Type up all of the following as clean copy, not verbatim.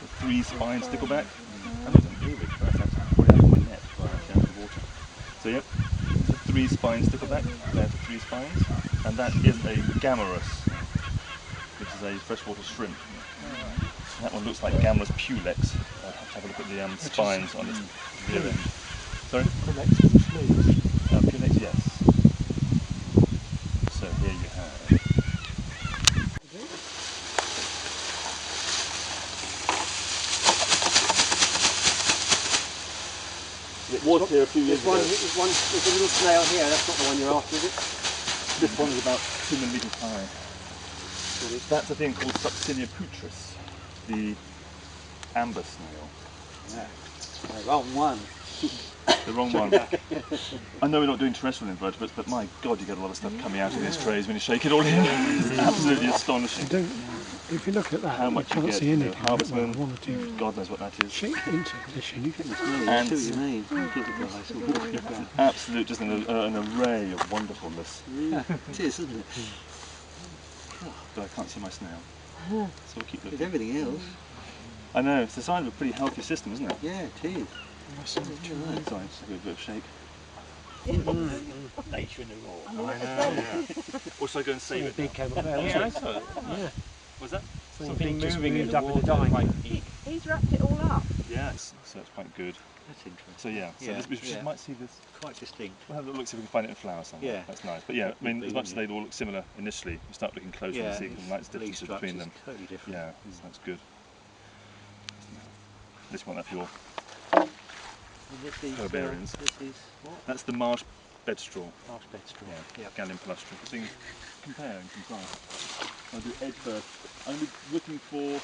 3 spine stickleback. And there's an earwig, that's actually probably out of my net right down in the water. So yep, it's a 3 spine stickleback, there's the 3 spines, and that is a Gammarus, which is a freshwater shrimp. And that one looks like Gammarus pulex. I'll have to have a look at the spines on its rear end. Sorry? Pulex is smooth. Pulex, yes. So here you have. It was here a few years ago. There's a little snail here, that's not the one you're after, is it? This one is about 2 millimetres high. That's a thing called Succilia putris, the amber snail. Yeah. The wrong one. The wrong one. I know we're not doing terrestrial invertebrates, but my God, you get a lot of stuff coming out of these trays when you shake it all in. It's absolutely astonishing. If you look at that, how much you can't get, see anything. Harvestman, One or two. God knows what that is. Shape into position. You can And see what you mean. Little guys all walking about. Absolute, just an array of wonderfulness. Yeah, it is, isn't it? But I can't see my snail, so we'll keep looking. With everything else. I know, it's a sign of a pretty healthy system, isn't it? Yeah, it is. Sorry, just a bit of a shake. nature in the raw. I know. Or should I go and save it? Big came up there. Yeah, I saw it. Yeah. Was that? Something just moving in moved the up in the water. dike. Like, He's wrapped it all up. Yes, so it's quite good. That's interesting. So yeah, so Yeah, we yeah. might see this. Quite distinct. We'll have a look, see if we can find it in flowers somewhere. Yeah. That's nice. But yeah, I mean, as much as they all look similar initially, you start looking closer and see the nice differences between them. Totally different. Yeah, so that's good. This one up your herbarians. This is what? That's the marsh bedstraw. Marsh bedstraw. Yeah, Gallium palustrum. Things compare in contrast. I'll do edge first. I'm going to be looking for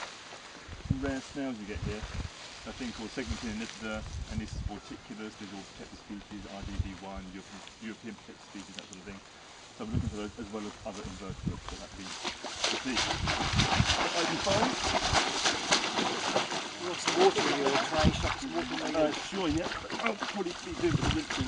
some rare snails you get here. A thing called Segmentina nitida, and this is vorticulus, these are all protected species, RDB1, European protected species, that sort of thing. So I'm looking for those as well as other invertebrates, so that'd be the thing. I can find. You want some water in your tray? Shove some water in there? Sure, yeah. I'll probably be doing the rinsing.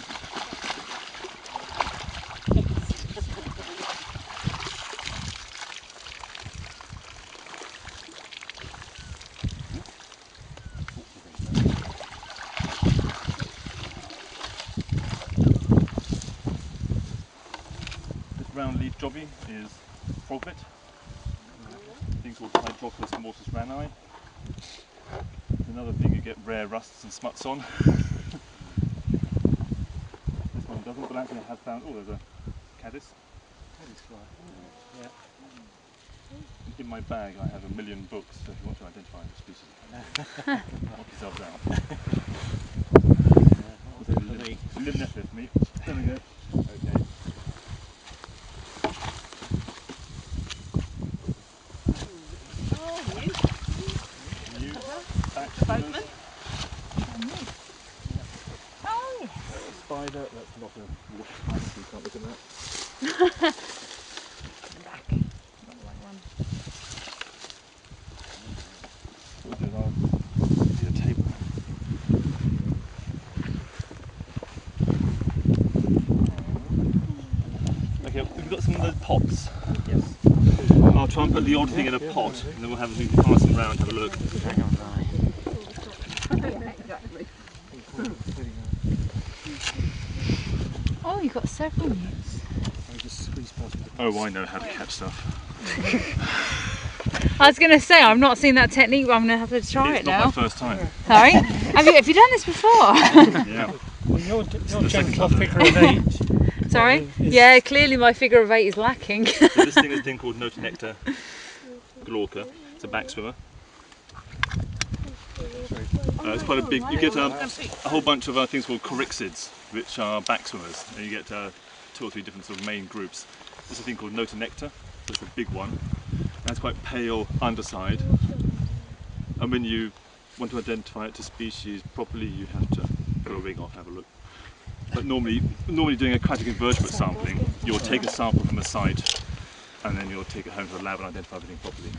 Brown leaf jobby is froglet, a thing called Hydrophilus mortis rani. It's another thing you get rare rusts and smuts on. This one doesn't, but actually I have found, oh, there's a caddis. Caddis fly. Yeah. In my bag I have 1 million books, so if you want to identify the species, knock yourselves out. Limnethid for me. There we go. Okay. Boatman. Oh, Spider, that's not a water spider, so you can't look at that. back. Not the right one. What we'll do is I'll do a table. Okay, we've got some of those pots. yes. I'll try and put the odd thing in a pot, and then we'll have a pass them round, have a look. Hang on, right. Exactly. Oh, you've got several nets. I just squeeze past it. Oh, I know how to catch stuff. I was going to say, I've not seen that technique, but I'm going to have to try It's it not now. my first time. Sorry? Have you done this before? Yeah. Well, your second gentle time. figure of 8. Sorry? Yeah, clearly my figure of 8 is lacking. So this thing is a thing called Notonecta glauca. It's a back swimmer. It's quite a big, you get a whole bunch of things called coryxids, which are back swimmers, and you get 2 or 3 different sort of main groups. There's a thing called Notonecta, so it's a big one. It has quite pale underside, and when you want to identify it to species properly, you have to put a ring off, have a look. But normally doing aquatic invertebrate sampling, you'll take a sample from a site, and then you'll take it home to the lab and identify everything properly.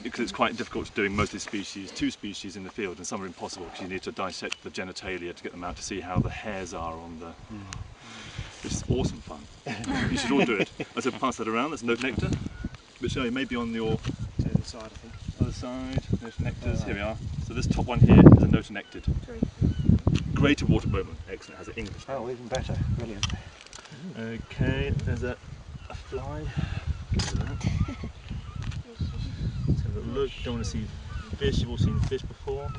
Because it's quite difficult doing most of the species, 2 species in the field, and some are impossible because you need to dissect the genitalia to get them out to see how the hairs are on the... It's awesome fun. You should all do it. I said pass that around, that's Notonecta, which may be on your To the side, I think. other inside. Notonectors, here we are. So this top one here is a notonectid. Greater water boatman, excellent, has an English name. Oh, even better. Brilliant. Okay, there's a fly. Get rid of that. Let's have a look. Don't want to see fish. You've all seen fish before.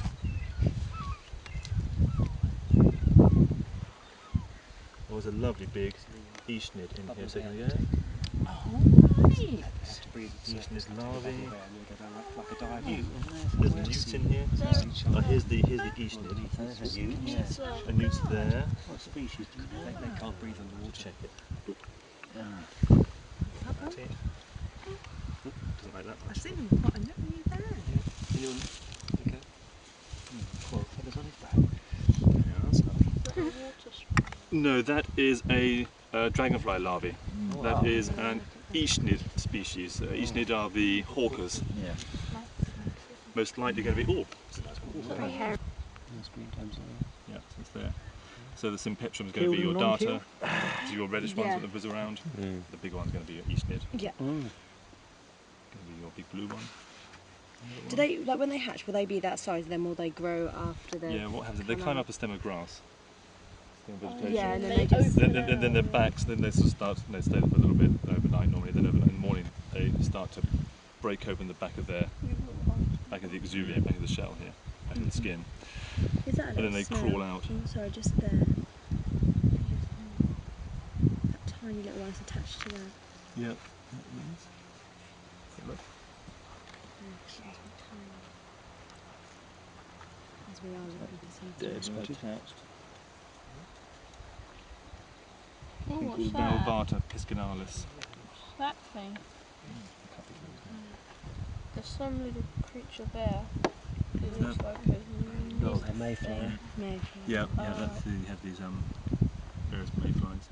There's a lovely big Eachnid in here a second ago. Have to breathe Eachnid larvae. like a dive. There's newts in here. Oh, here's the Eachnid. There's a newt. A newt's there. What species do you know? They can't breathe underwater. Check it. That's it. Doesn't like that I've much. seen them quite a little new there. Anyone? Okay. Well, feathers on his back. Yeah, that's lovely. No, that is a dragonfly larvae. That is an Eachnid species. Eachnid are the hawkers. Yeah. Most likely going to be. Oh, yeah, so it's there. So the Sympetrum is going to be your darter. So your reddish ones with the buzz around. The big one's going to be your Eachnid. Yeah. Going to be your big blue one. Do they, like when they hatch, will they be that size and then will they grow after the... Yeah, what happens is they climb up a stem of grass. Stem of vegetation. Yeah, and then they just... Then their backs, then they sort of start, they stay there for a little bit overnight normally, then overnight in the morning they start to break open the back of the exuvium, back of the shell here, back of the skin. Is that a And then they snail? crawl out. Oh, sorry, just there. That tiny little one's attached to that. Yeah. As we are looking for some. Dead, attached. Oh, Thing what's called that? Valvata piscinalis. That thing. There's some little creature there. It looks like a Oh, they're mayflower. Mayflower. Yeah, that's the, you have these various mayflies.